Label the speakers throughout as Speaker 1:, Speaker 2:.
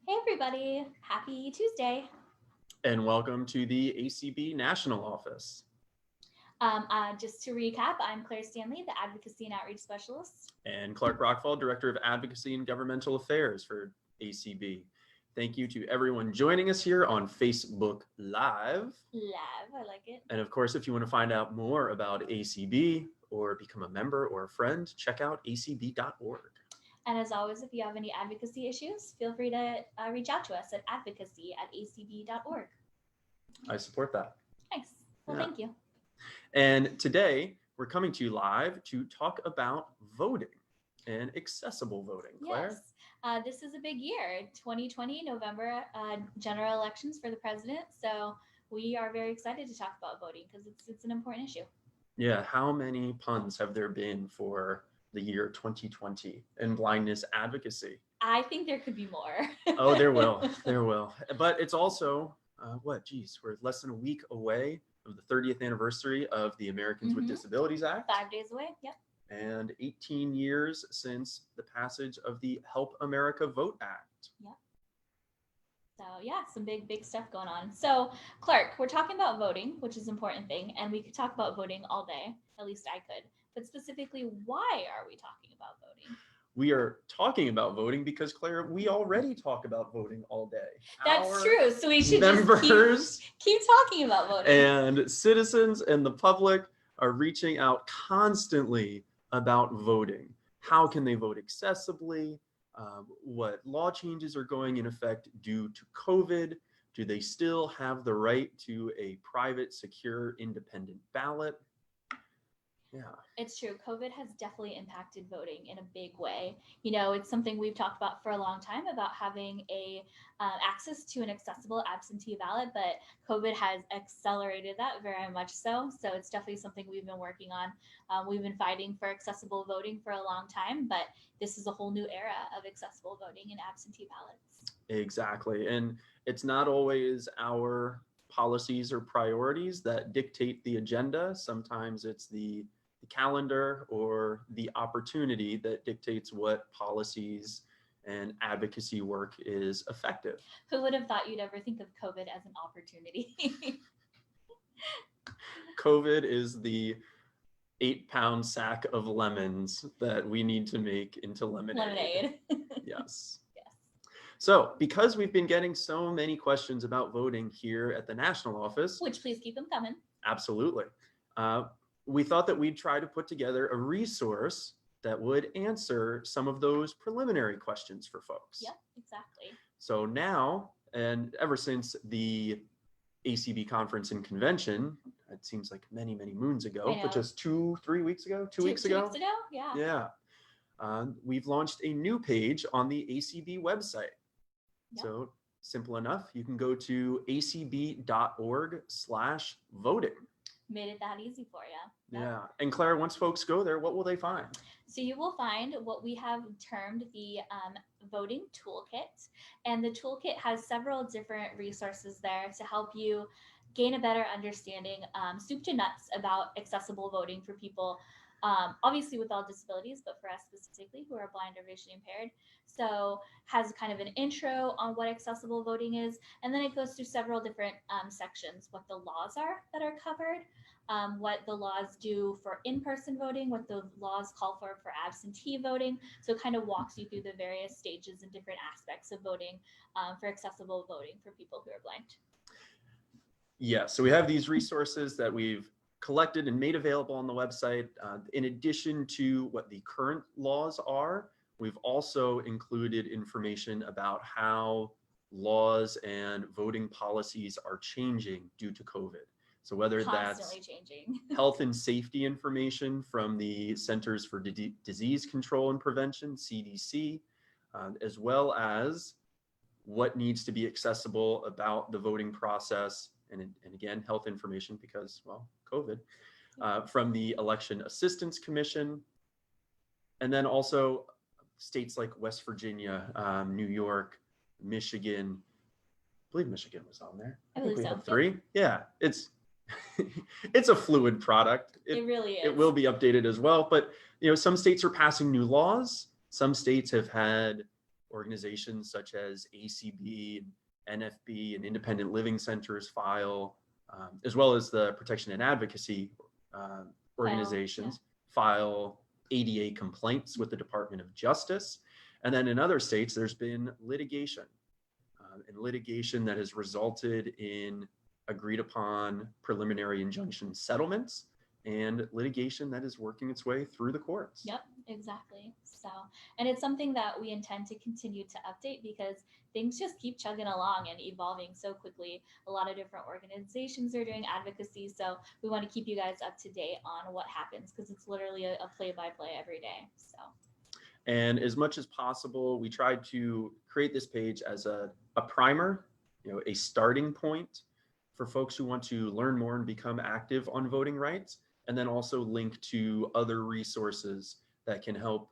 Speaker 1: Hey everybody, happy Tuesday.
Speaker 2: And welcome to the ACB National Office.
Speaker 1: Just to recap, I'm Claire Stanley, the Advocacy and Outreach Specialist.
Speaker 2: And Clark Rockfall, Director of Advocacy and Governmental Affairs for ACB. Thank you to everyone joining us here on Facebook Live.
Speaker 1: I like it.
Speaker 2: And of course, if you want to find out more about ACB or become a member or a friend, check out acb.org.
Speaker 1: And as always, if you have any advocacy issues, feel free to reach out to us at advocacy@acb.org.
Speaker 2: I support that.
Speaker 1: Nice. Well, Thank you.
Speaker 2: And today we're coming to you live to talk about voting and accessible voting. Claire?
Speaker 1: Yes. This is a big year. 2020, November, general elections for the president. So we are very excited to talk about voting because it's an important issue.
Speaker 2: Yeah. How many puns have there been for the year 2020 in blindness advocacy?
Speaker 1: I think there could be more.
Speaker 2: Oh, there will. There will. But it's also, we're less than a week away from the 30th anniversary of the Americans with Disabilities Act.
Speaker 1: 5 days away. Yep.
Speaker 2: And 18 years since the passage of the Help America Vote Act.
Speaker 1: Yep. So yeah, some big stuff going on. So Clark, we're talking about voting, which is an important thing, and we could talk about voting all day. At least I could. But specifically, why are we talking about voting?
Speaker 2: We are talking about voting because, Claire, we already talk about voting all day.
Speaker 1: That's true. So we should
Speaker 2: just
Speaker 1: keep talking about voting.
Speaker 2: And citizens and the public are reaching out constantly about voting. How can they vote accessibly? What law changes are going in effect due to COVID? Do they still have the right to a private, secure, independent ballot? Yeah.
Speaker 1: It's true. COVID has definitely impacted voting in a big way. You know, it's something we've talked about for a long time about having access to an accessible absentee ballot, but COVID has accelerated that very much so. So it's definitely something we've been working on. We've been fighting for accessible voting for a long time, but this is a whole new era of accessible voting and absentee ballots.
Speaker 2: Exactly. And it's not always our policies or priorities that dictate the agenda. Sometimes it's the calendar or the opportunity that dictates what policies and advocacy work is effective.
Speaker 1: Who would have thought you'd ever think of COVID as an opportunity?
Speaker 2: COVID is the 8-pound sack of lemons that we need to make into lemonade. Yes. So, because we've been getting so many questions about voting here at the national office,
Speaker 1: which please keep them coming.
Speaker 2: Absolutely. We thought that we'd try to put together a resource that would answer some of those preliminary questions for folks.
Speaker 1: Yep, exactly.
Speaker 2: So now, and ever since the ACB conference and convention, it seems like many moons ago, but just 2-3 weeks ago, 2 weeks ago?
Speaker 1: 2 weeks ago, yeah.
Speaker 2: Yeah. We've launched a new page on the ACB website. Yep. So simple enough, you can go to acb.org/voting.
Speaker 1: Made it that easy for you.
Speaker 2: Yep. Yeah. And Claire, once folks go there, what will they find?
Speaker 1: So you will find what we have termed the voting toolkit. And the toolkit has several different resources there to help you gain a better understanding, soup to nuts, about accessible voting for people, obviously with all disabilities, but for us specifically who are blind or vision impaired. So has kind of an intro on what accessible voting is, and then it goes through several different sections, what the laws are that are covered, what the laws do for in-person voting, what the laws call for absentee voting. So it kind of walks you through the various stages and different aspects of voting for accessible voting for people who are blind.
Speaker 2: Yeah, so we have these resources that we've collected and made available on the website. In addition to what the current laws are, we've also included information about how laws and voting policies are changing due to COVID. So whether that's
Speaker 1: changing.
Speaker 2: health and safety information from the Centers for Disease Control and Prevention, CDC, as well as what needs to be accessible about the voting process, and again, health information because, well, COVID, from the Election Assistance Commission, and then also states like West Virginia, New York, Michigan. I believe Michigan was on there.
Speaker 1: I think
Speaker 2: we
Speaker 1: so.
Speaker 2: have 3. Yeah, it's it's a fluid product.
Speaker 1: It really is.
Speaker 2: It will be updated as well, but you know, some states are passing new laws. Some states have had organizations such as ACB, and NFB, and independent living centers file, as well as the protection and advocacy organizations file ADA complaints with the Department of Justice. And then in other states, there's been litigation, and litigation that has resulted in agreed upon preliminary injunction settlements and litigation that is working its way through the courts.
Speaker 1: Yep, exactly. So, and it's something that we intend to continue to update because things just keep chugging along and evolving so quickly. A lot of different organizations are doing advocacy. So we want to keep you guys up to date on what happens because it's literally a play-by-play every day. So.
Speaker 2: And as much as possible, we tried to create this page as a primer, a starting point for folks who want to learn more and become active on voting rights, and then also link to other resources that can help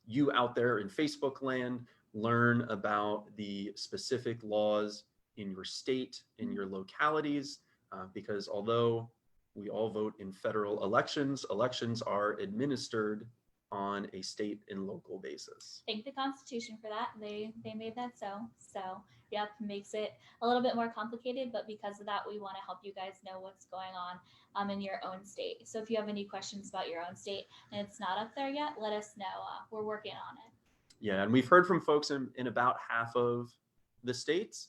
Speaker 2: you out there in Facebook land learn about the specific laws in your state, in your localities, because although we all vote in federal elections, elections are administered on a state and local basis.
Speaker 1: Thank the Constitution for that. They made that so. So, yep, makes it a little bit more complicated, but because of that, we want to help you guys know what's going on in your own state. So if you have any questions about your own state and it's not up there yet, let us know. We're working on it.
Speaker 2: Yeah, and we've heard from folks in about half of the states,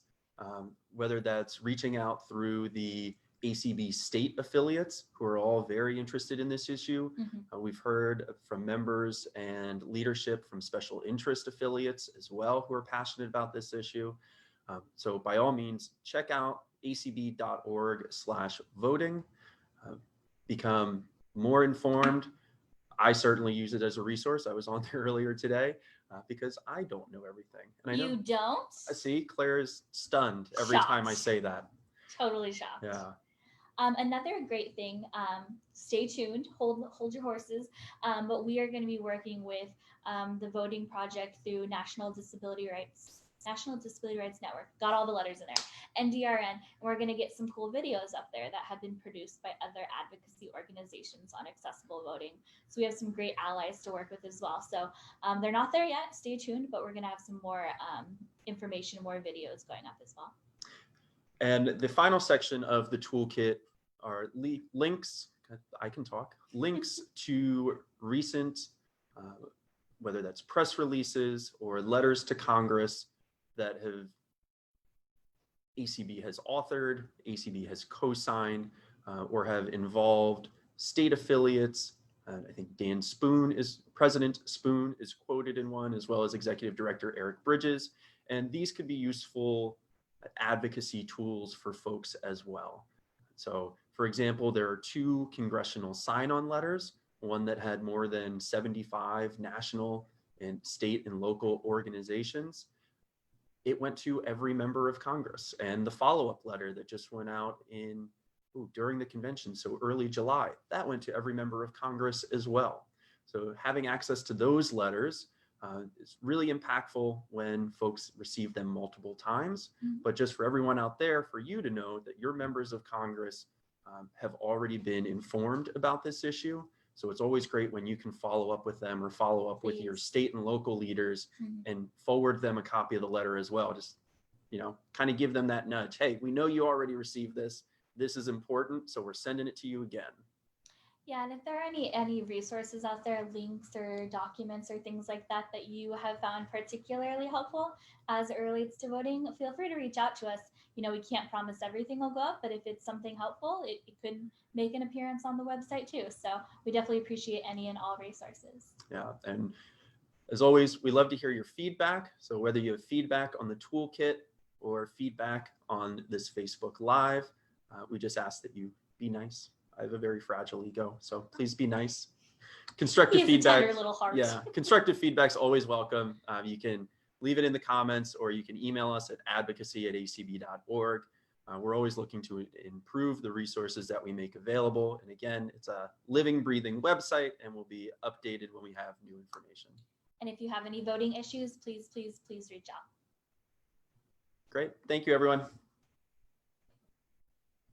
Speaker 2: whether that's reaching out through the ACB state affiliates who are all very interested in this issue.
Speaker 1: Mm-hmm.
Speaker 2: We've heard from members and leadership from special interest affiliates as well who are passionate about this issue. So by all means, check out acb.org/voting, become more informed. I certainly use it as a resource. I was on there earlier today because I don't know everything. And I know,
Speaker 1: you don't?
Speaker 2: See, Claire is stunned every time I say that.
Speaker 1: Totally shocked.
Speaker 2: Yeah.
Speaker 1: Another great thing, stay tuned, hold your horses, but we are going to be working with the Voting Project through National Disability Rights Network. Got all the letters in there. NDRN, and we're going to get some cool videos up there that have been produced by other advocacy organizations on accessible voting. So we have some great allies to work with as well. So they're not there yet. Stay tuned, but we're going to have some more information, more videos going up as well.
Speaker 2: And the final section of the toolkit are links, links to recent, whether that's press releases or letters to Congress that ACB has authored, ACB has co-signed, or have involved state affiliates. I think President Spoon is quoted in one, as well as Executive Director Eric Bridges. And these could be useful advocacy tools for folks as well. So, for example, there are 2 congressional sign-on letters, one that had more than 75 national and state and local organizations. It went to every member of Congress, and the follow-up letter that just went out during the convention, so early July, that went to every member of Congress as well. So having access to those letters is really impactful when folks receive them multiple times. Mm-hmm. But just for everyone out there, for you to know that your members of Congress have already been informed about this issue. So it's always great when you can follow up with them or follow up with your state and local leaders and forward them a copy of the letter as well. Just, kind of give them that nudge. Hey, we know you already received this. This is important, so we're sending it to you again.
Speaker 1: Yeah, and if there are any resources out there, links or documents or things like that that you have found particularly helpful as it relates to voting, feel free to reach out to us. We can't promise everything will go up, but if it's something helpful, it could make an appearance on the website too. So we definitely appreciate any and all resources.
Speaker 2: Yeah, and as always, we love to hear your feedback. So whether you have feedback on the toolkit or feedback on this Facebook Live, we just ask that you be nice. I have a very fragile ego, so please be nice. Constructive feedback.
Speaker 1: A tender little heart.
Speaker 2: Yeah, constructive feedback's always welcome. You can leave it in the comments, or you can email us at advocacy@acb.org. We're always looking to improve the resources that we make available. And again, it's a living, breathing website, and will be updated when we have new information.
Speaker 1: And if you have any voting issues, please reach out.
Speaker 2: Great. Thank you, everyone.